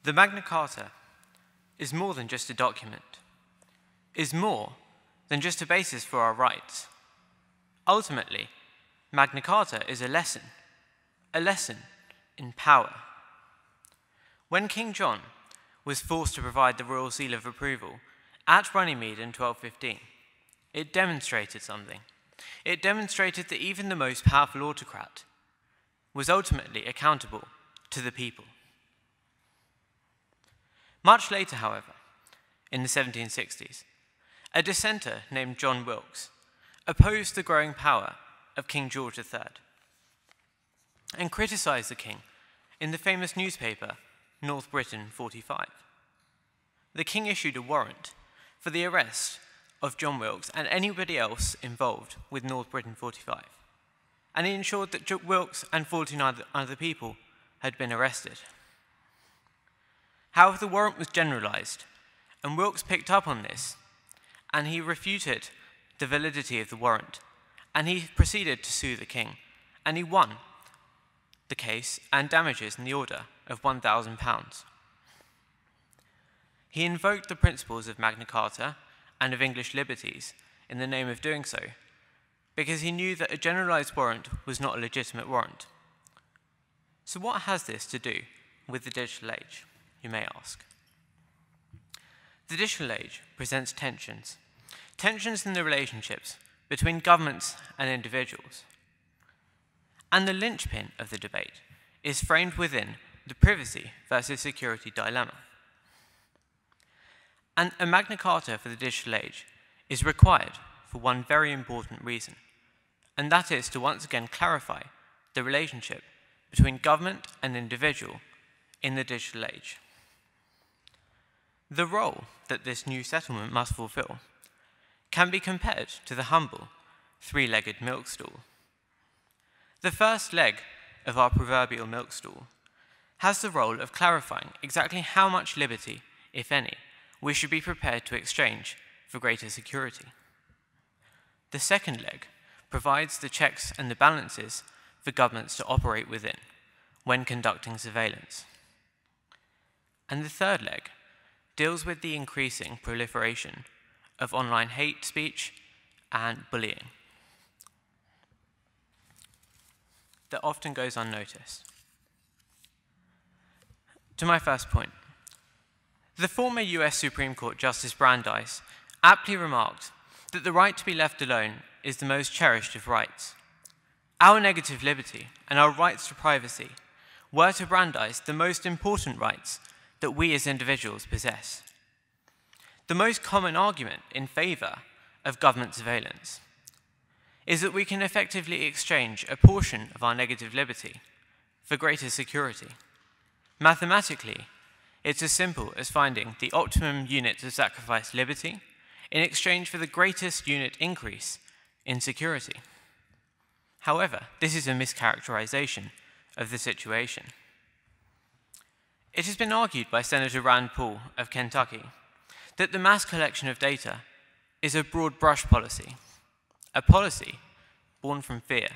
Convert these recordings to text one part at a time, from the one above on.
The Magna Carta is more than just a document, is more than just a basis for our rights. Ultimately, Magna Carta is a lesson in power. When King John was forced to provide the royal seal of approval at Runnymede in 1215, it demonstrated something. It demonstrated that even the most powerful autocrat was ultimately accountable to the people. Much later, however, in the 1760s, a dissenter named John Wilkes opposed the growing power of King George III and criticized the king in the famous newspaper North Briton 45. The king issued a warrant for the arrest of John Wilkes and anybody else involved with North Briton 45, and he ensured that Wilkes and 49 other people had been arrested. However, the warrant was generalized, and Wilkes picked up on this, and he refuted the validity of the warrant, and he proceeded to sue the king, and he won the case and damages in the order of £1,000. He invoked the principles of Magna Carta and of English liberties in the name of doing so, because he knew that a generalized warrant was not a legitimate warrant. So what has this to do with the digital age, you may ask? The digital age presents tensions in the relationships between governments and individuals. And the linchpin of the debate is framed within the privacy versus security dilemma. And a Magna Carta for the digital age is required for one very important reason, and that is to once again clarify the relationship between government and individual in the digital age. The role that this new settlement must fulfill can be compared to the humble three-legged milk stool. The first leg of our proverbial milk stool has the role of clarifying exactly how much liberty, if any, we should be prepared to exchange for greater security. The second leg provides the checks and the balances for governments to operate within when conducting surveillance. And the third leg deals with the increasing proliferation of online hate speech and bullying that often goes unnoticed. To my first point, the former US Supreme Court Justice Brandeis aptly remarked that the right to be left alone is the most cherished of rights. Our negative liberty and our rights to privacy were to Brandeis the most important rights that we as individuals possess. The most common argument in favor of government surveillance is that we can effectively exchange a portion of our negative liberty for greater security. Mathematically, it's as simple as finding the optimum unit of sacrificed liberty in exchange for the greatest unit increase in security. However, this is a mischaracterization of the situation. It has been argued by Senator Rand Paul of Kentucky that the mass collection of data is a broad brush policy, a policy born from fear,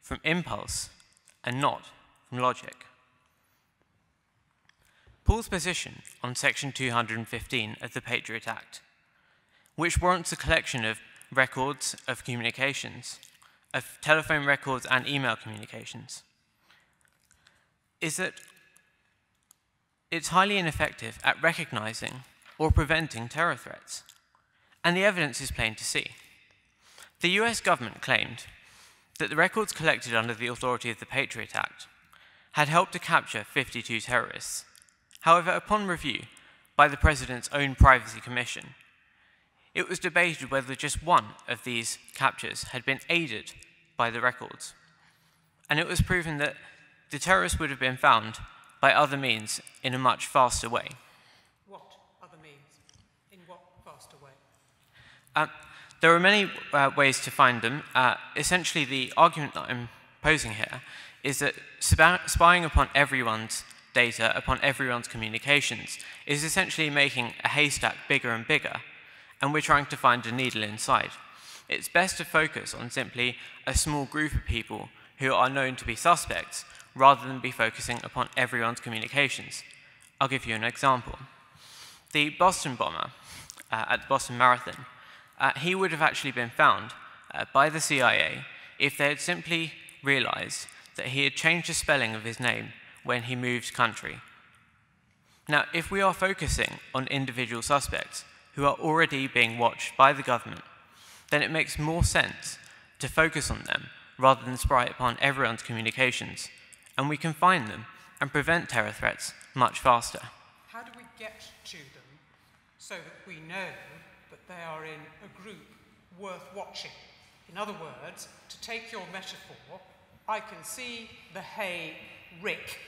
from impulse, and not from logic. Paul's position on Section 215 of the Patriot Act, which warrants the collection of records of communications, of telephone records and email communications, is that it's highly ineffective at recognizing or preventing terror threats, and the evidence is plain to see. The US government claimed that the records collected under the authority of the Patriot Act had helped to capture 52 terrorists. However, upon review by the President's own Privacy Commission, it was debated whether just one of these captures had been aided by the records, and it was proven that the terrorists would have been found by other means in a much faster way. What other means? In what faster way? There are many ways to find them. Essentially, the argument that I'm posing here is that spying upon everyone's data, upon everyone's communications, is essentially making a haystack bigger and bigger, and we're trying to find a needle inside. It's best to focus on simply a small group of people who are known to be suspects, rather than be focusing upon everyone's communications. I'll give you an example. The Boston bomber at the Boston Marathon, he would have actually been found by the CIA if they had simply realized that he had changed the spelling of his name when he moved country. Now, if we are focusing on individual suspects who are already being watched by the government, then it makes more sense to focus on them rather than spy upon everyone's communications, and we can find them and prevent terror threats much faster. How do we get to them so that we know that they are in a group worth watching? In other words, to take your metaphor, I can see the hay rick.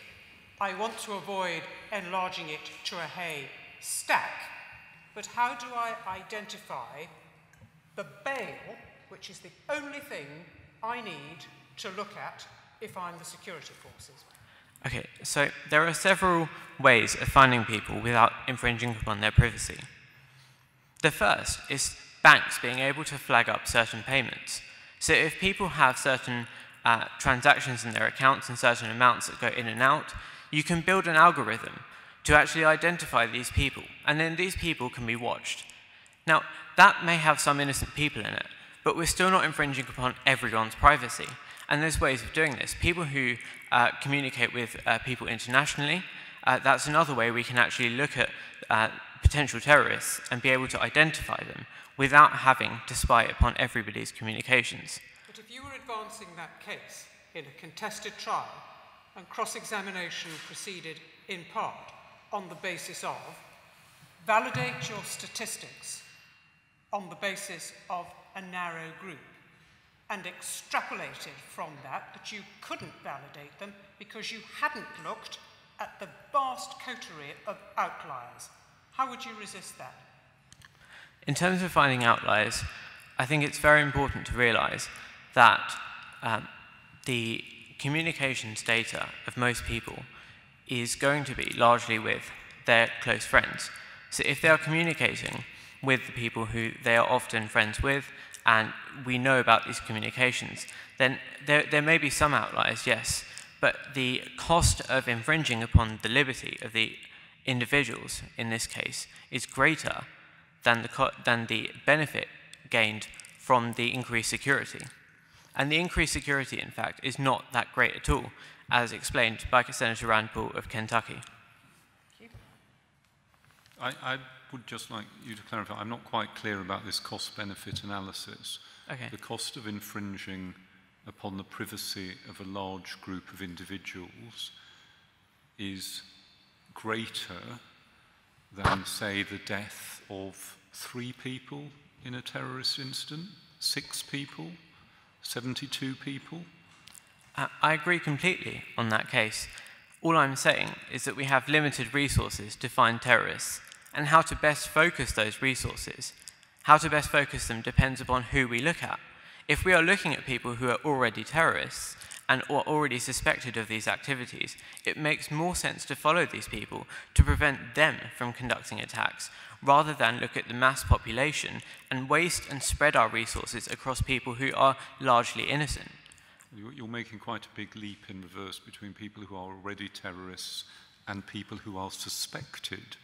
I want to avoid enlarging it to a hay stack. But how do I identify the bale, which is the only thing I need to look at if I'm the security forces? Okay, so there are several ways of finding people without infringing upon their privacy. The first is banks being able to flag up certain payments. So if people have certain transactions in their accounts and certain amounts that go in and out, you can build an algorithm to actually identify these people, and then these people can be watched. Now, that may have some innocent people in it, but we're still not infringing upon everyone's privacy. And there's ways of doing this. People who communicate with people internationally, that's another way we can actually look at potential terrorists and be able to identify them without having to spy upon everybody's communications. But if you were advancing that case in a contested trial and cross-examination proceeded in part on the basis of validate your statistics on the basis of a narrow group, and extrapolated from that you couldn't validate them because you hadn't looked at the vast coterie of outliers, how would you resist that? In terms of finding outliers, I think it's very important to realize that the communications data of most people is going to be largely with their close friends. So if they are communicating with the people who they are often friends with, and we know about these communications, then there may be some outliers, yes, but the cost of infringing upon the liberty of the individuals in this case is greater than the benefit gained from the increased security. And the increased security, in fact, is not that great at all, as explained by Senator Rand Paul of Kentucky. I would just like you to clarify, I'm not quite clear about this cost-benefit analysis. Okay. The cost of infringing upon the privacy of a large group of individuals is greater than, say, the death of 3 people in a terrorist incident, 6 people, 72 people? I agree completely on that case. All I'm saying is that we have limited resources to find terrorists, and how to best focus those resources. How to best focus them depends upon who we look at. If we are looking at people who are already terrorists and are already suspected of these activities, it makes more sense to follow these people to prevent them from conducting attacks, rather than look at the mass population and waste and spread our resources across people who are largely innocent. You're making quite a big leap in reverse between people who are already terrorists and people who are suspected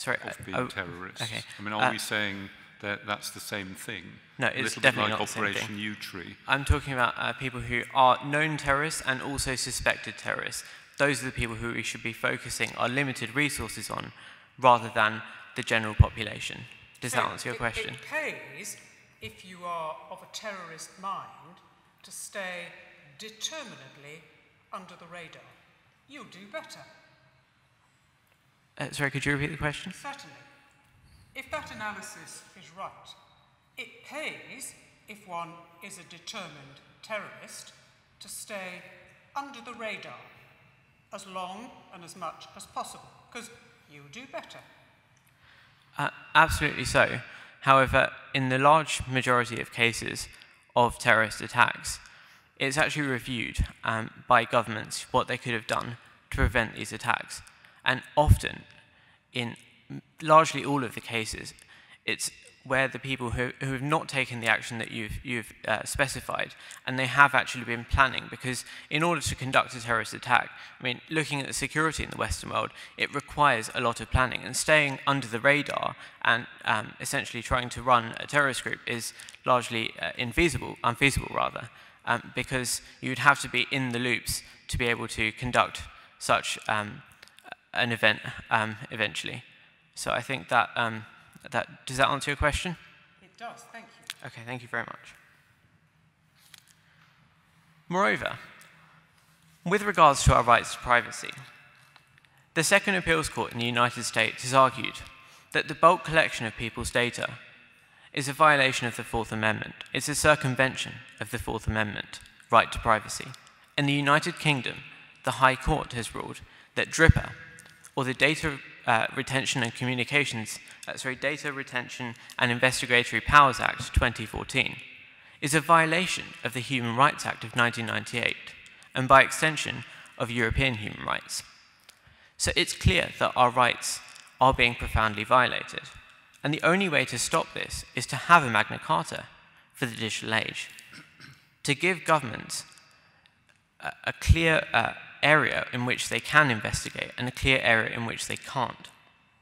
of being terrorists. Okay. I mean, are we saying that that's the same thing? No, it's definitely not the same thing. Operation U-Tree. I'm talking about people who are known terrorists and also suspected terrorists. Those are the people who we should be focusing our limited resources on, rather than the general population. Does that answer your question? It pays, if you are of a terrorist mind, to stay determinedly under the radar. You'll do better. Sorry, could you repeat the question? Certainly. If that analysis is right, it pays, if one is a determined terrorist, to stay under the radar as long and as much as possible, because you'll do better. Absolutely so. However, in the large majority of cases of terrorist attacks, it's actually reviewed by governments what they could have done to prevent these attacks. And often, in largely all of the cases, it's where the people who have not taken the action that you've specified, and they have actually been planning, because in order to conduct a terrorist attack, I mean, looking at the security in the Western world, it requires a lot of planning, and staying under the radar and essentially trying to run a terrorist group is largely unfeasible rather, because you'd have to be in the loops to be able to conduct such an event eventually. So I think that, does that answer your question? It does, thank you. Okay, thank you very much. Moreover, with regards to our rights to privacy, the Second Appeals Court in the United States has argued that the bulk collection of people's data is a violation of the Fourth Amendment. It's a circumvention of the Fourth Amendment right to privacy. In the United Kingdom, the High Court has ruled that DRIPA, or the Data Retention and Data Retention and Investigatory Powers Act 2014, is a violation of the Human Rights Act of 1998, and by extension of European human rights. So it's clear that our rights are being profoundly violated, and the only way to stop this is to have a Magna Carta for the digital age, to give governments a clear area in which they can investigate and a clear area in which they can't.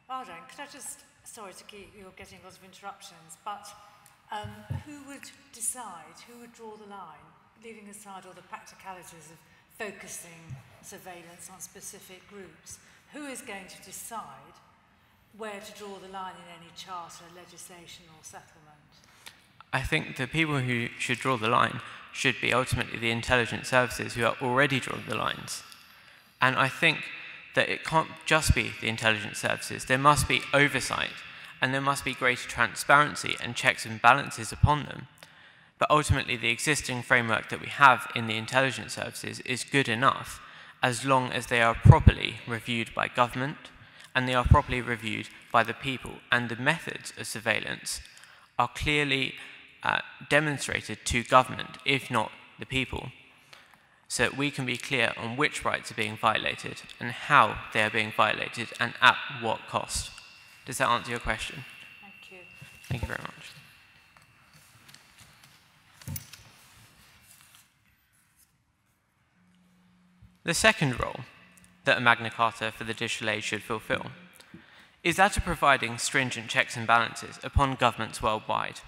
Arjun, could I just, sorry to keep, you're getting lots of interruptions, but who would decide, who would draw the line, leaving aside all the practicalities of focusing surveillance on specific groups? Who is going to decide where to draw the line in any charter, legislation or settlement? I think the people who should draw the line should be ultimately the intelligence services who are already drawing the lines. And I think that it can't just be the intelligence services. There must be oversight, and there must be greater transparency and checks and balances upon them. But ultimately, the existing framework that we have in the intelligence services is good enough as long as they are properly reviewed by government and they are properly reviewed by the people, and the methods of surveillance are clearly demonstrated to government, if not the people, so that we can be clear on which rights are being violated and how they are being violated and at what cost. Does that answer your question? Thank you. Thank you very much. The second role that a Magna Carta for the digital age should fulfill is that of providing stringent checks and balances upon governments worldwide.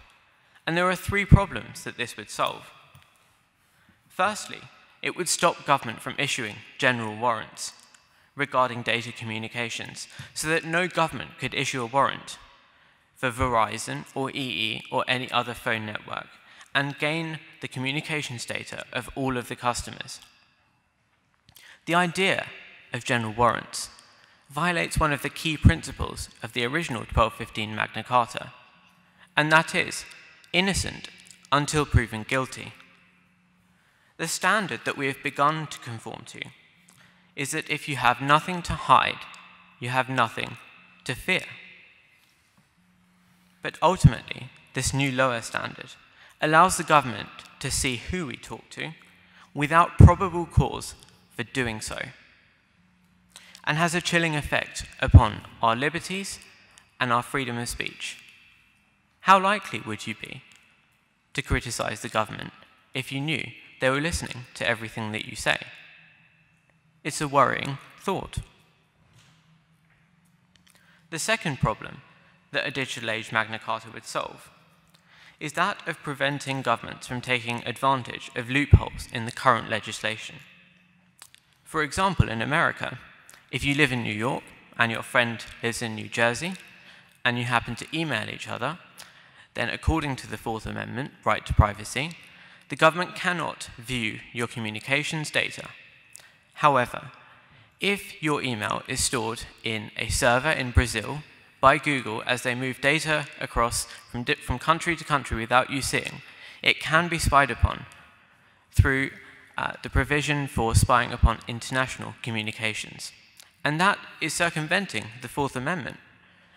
And there are three problems that this would solve. Firstly, it would stop government from issuing general warrants regarding data communications, so that no government could issue a warrant for Verizon or EE or any other phone network and gain the communications data of all of the customers. The idea of general warrants violates one of the key principles of the original 1215 Magna Carta, and that is innocent until proven guilty. The standard that we have begun to conform to is that if you have nothing to hide, you have nothing to fear. But ultimately, this new lower standard allows the government to see who we talk to without probable cause for doing so, and has a chilling effect upon our liberties and our freedom of speech. How likely would you be to criticize the government if you knew they were listening to everything that you say? It's a worrying thought. The second problem that a digital age Magna Carta would solve is that of preventing governments from taking advantage of loopholes in the current legislation. For example, in America, if you live in New York and your friend lives in New Jersey and you happen to email each other, then according to the Fourth Amendment, right to privacy, the government cannot view your communications data. However, if your email is stored in a server in Brazil by Google as they move data across from country to country without you seeing, it can be spied upon through the provision for spying upon international communications. And that is circumventing the Fourth Amendment.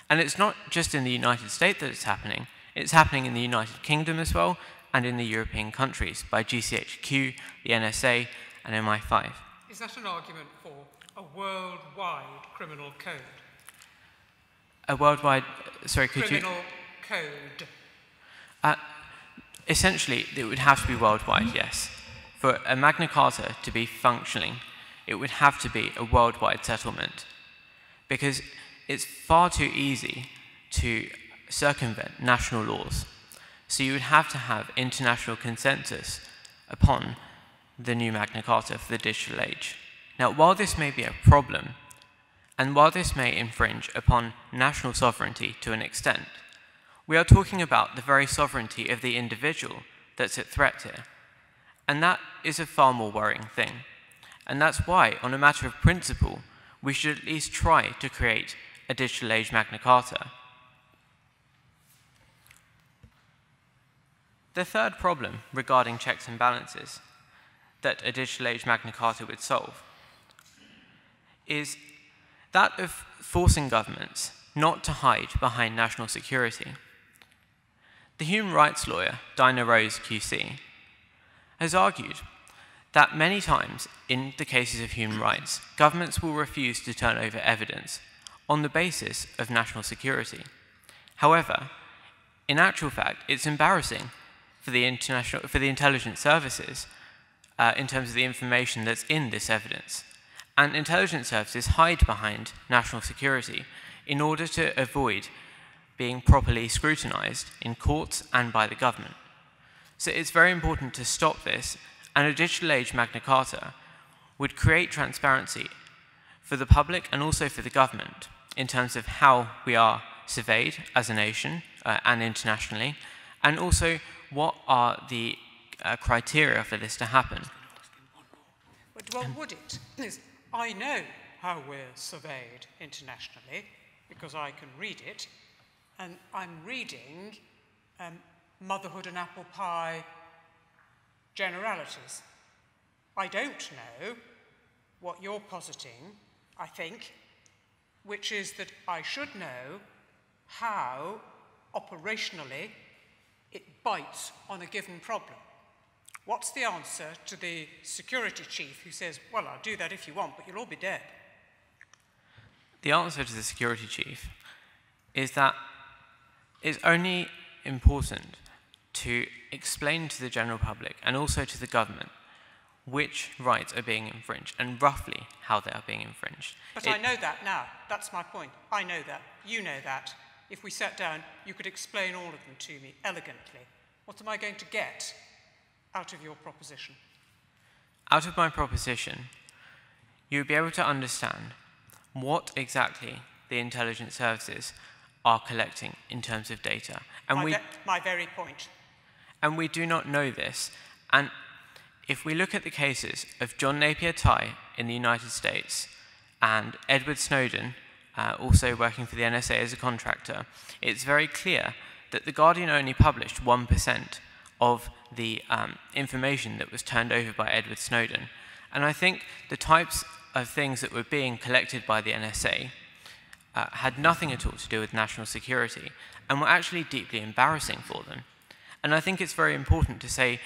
And it's not just in the United States that it's happening in the United Kingdom as well, and in the European countries by GCHQ, the NSA, and MI5. Is that an argument for a worldwide criminal code? A worldwide, sorry, could you? Criminal code? Essentially, it would have to be worldwide, yes. For a Magna Carta to be functioning, it would have to be a worldwide settlement, because it's far too easy to circumvent national laws. So you would have to have international consensus upon the new Magna Carta for the digital age. Now, while this may be a problem, and while this may infringe upon national sovereignty to an extent, we are talking about the very sovereignty of the individual that's at threat here. And that is a far more worrying thing. And that's why, on a matter of principle, we should at least try to create a digital age Magna Carta. The third problem regarding checks and balances that a digital age Magna Carta would solve is that of forcing governments not to hide behind national security. The human rights lawyer, Dinah Rose QC, has argued that many times in the cases of human rights, governments will refuse to turn over evidence on the basis of national security. However, in actual fact, it's embarrassing for the intelligence services in terms of the information that's in this evidence. And intelligence services hide behind national security in order to avoid being properly scrutinized in courts and by the government. So it's very important to stop this, and a digital age Magna Carta would create transparency for the public and also for the government in terms of how we are surveyed as a nation and internationally, and also what are the criteria for this to happen. But well, would it? I know how we're surveyed internationally because I can read it, and I'm reading motherhood and apple pie generalities. I don't know what you're positing, I think, which is that I should know how operationally it bites on a given problem. What's the answer to the security chief who says, well, I'll do that if you want, but you'll all be dead? The answer to the security chief is that it's only important to explain to the general public and also to the government which rights are being infringed and roughly how they are being infringed. But I know that now. That's my point. I know that. You know that. If we sat down, you could explain all of them to me elegantly. What am I going to get out of your proposition? Out of my proposition, you'll be able to understand what exactly the intelligence services are collecting in terms of data. And my very point. And we do not know this. And if we look at the cases of John Napier Tye in the United States and Edward Snowden, also working for the NSA as a contractor, it's very clear that The Guardian only published 1% of the information that was turned over by Edward Snowden. And I think the types of things that were being collected by the NSA had nothing at all to do with national security and were actually deeply embarrassing for them. And I think it's very important to say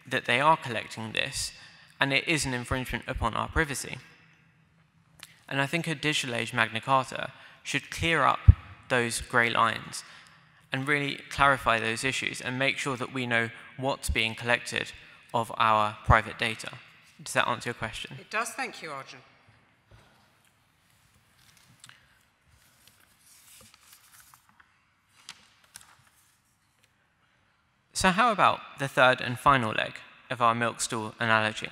that they are collecting this, and it is an infringement upon our privacy. And I think a digital age Magna Carta should clear up those grey lines and really clarify those issues and make sure that we know what's being collected of our private data. Does that answer your question? It does, thank you, Arjun. So how about the third and final leg of our milk stool analogy?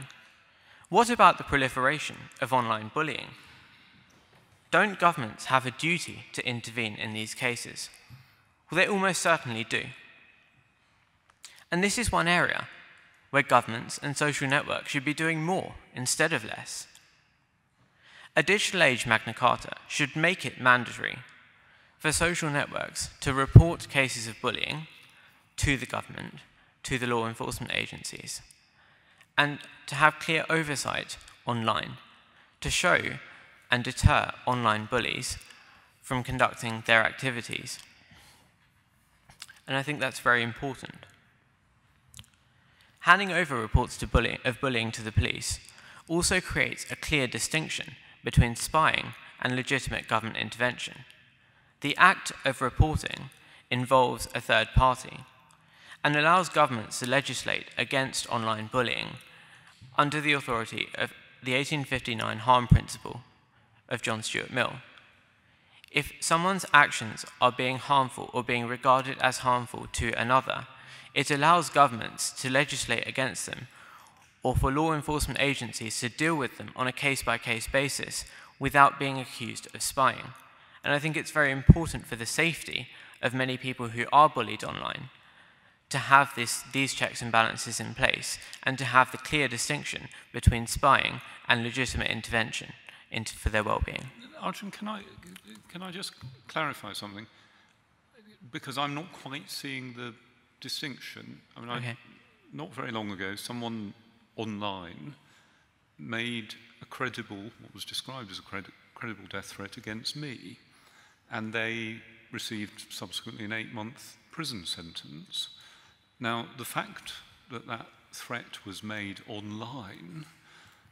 What about the proliferation of online bullying? Don't governments have a duty to intervene in these cases? Well, they almost certainly do. And this is one area where governments and social networks should be doing more instead of less. A digital age Magna Carta should make it mandatory for social networks to report cases of bullying to the government, to the law enforcement agencies, and to have clear oversight online to show and deter online bullies from conducting their activities. And I think that's very important. Handing over reports of bullying to the police also creates a clear distinction between spying and legitimate government intervention. The act of reporting involves a third party and allows governments to legislate against online bullying under the authority of the 1859 harm principle of John Stuart Mill. If someone's actions are being harmful or being regarded as harmful to another, it allows governments to legislate against them or for law enforcement agencies to deal with them on a case-by-case basis without being accused of spying. And I think it's very important for the safety of many people who are bullied online to have these checks and balances in place and to have the clear distinction between spying and legitimate intervention for their well-being. Arjun, can I just clarify something? Because I'm not quite seeing the distinction. I mean, Okay. Not very long ago, someone online made what was described as a credible death threat against me, and they received subsequently an 8-month prison sentence. Now, the fact that that threat was made online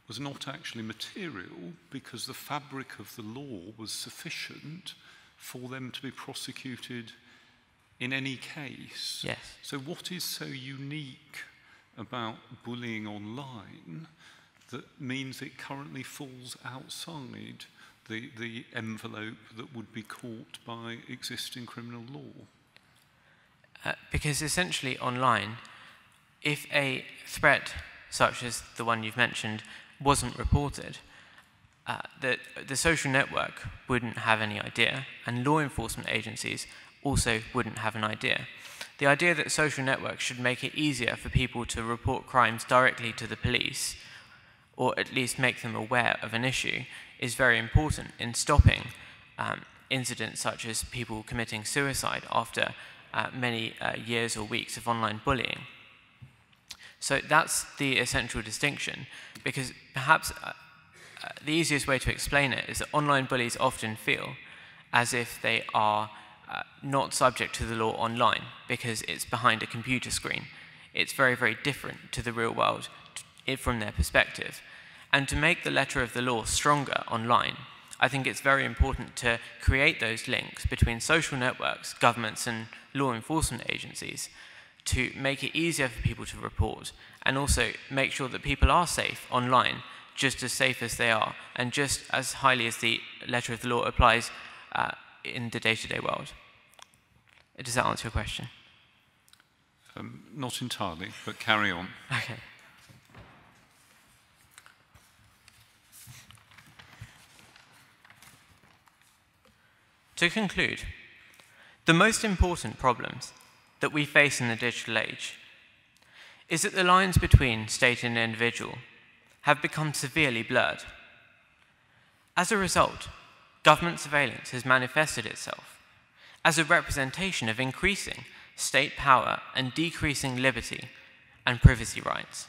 was not actually material because the fabric of the law was sufficient for them to be prosecuted in any case. Yes. So what is so unique about bullying online that means it currently falls outside the envelope that would be caught by existing criminal law? Because essentially online, if a threat such as the one you've mentioned wasn't reported, the social network wouldn't have any idea, and law enforcement agencies also wouldn't have an idea. The idea that social networks should make it easier for people to report crimes directly to the police, or at least make them aware of an issue, is very important in stopping incidents such as people committing suicide after many years or weeks of online bullying. So that's the essential distinction, because perhaps the easiest way to explain it is that online bullies often feel as if they are not subject to the law online because it's behind a computer screen. It's very, very different to the real world from their perspective. And to make the letter of the law stronger online, I think it's very important to create those links between social networks, governments, and law enforcement agencies to make it easier for people to report, and also make sure that people are safe online, just as safe as they are, and just as highly as the letter of the law applies in the day-to-day world. Does that answer your question? Not entirely, but carry on. Okay. To conclude, the most important problems that we face in the digital age is that the lines between state and individual have become severely blurred. As a result, government surveillance has manifested itself as a representation of increasing state power and decreasing liberty and privacy rights.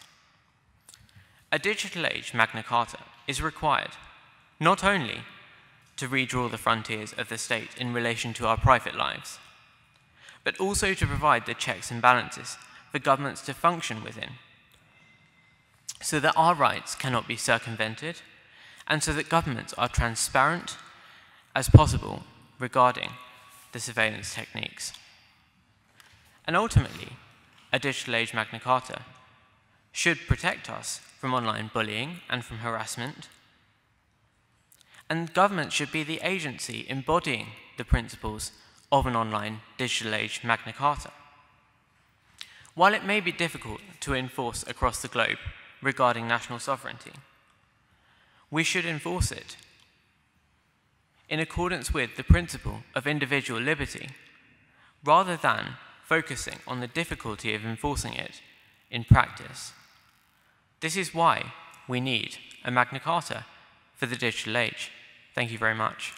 A digital age Magna Carta is required not only to redraw the frontiers of the state in relation to our private lives, but also to provide the checks and balances for governments to function within, so that our rights cannot be circumvented, and so that governments are transparent as possible regarding the surveillance techniques. And ultimately, a digital age Magna Carta should protect us from online bullying and from harassment, and government should be the agency embodying the principles of an online digital age Magna Carta. While it may be difficult to enforce across the globe regarding national sovereignty, we should enforce it in accordance with the principle of individual liberty, rather than focusing on the difficulty of enforcing it in practice. This is why we need a Magna Carta for the digital age. Thank you very much.